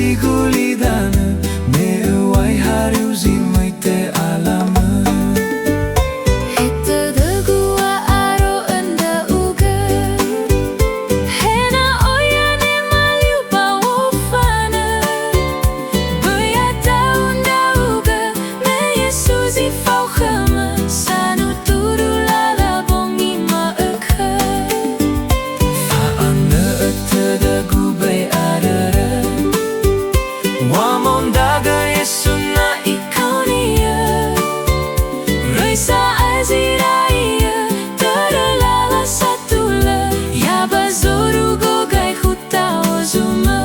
sigulidana me wai hariu zimai te alama. Hetodogu wa aro Nda'ugö, hena oyan Emaligu bawofana. Baya tau Nda'ugö, me Yesus I fauchama, sanu turu lala bongi maekhe. Faana Hetodogu bay adara wamon daga Yesu na Ikonia, Raisa aziraya, terlala satula, ya bazoru gogai hutao zuma.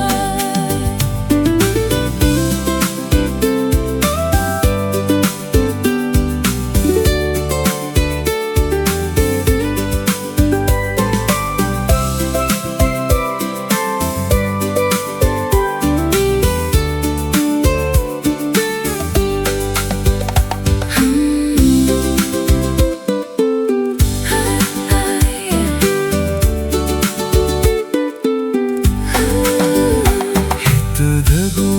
Hetodogu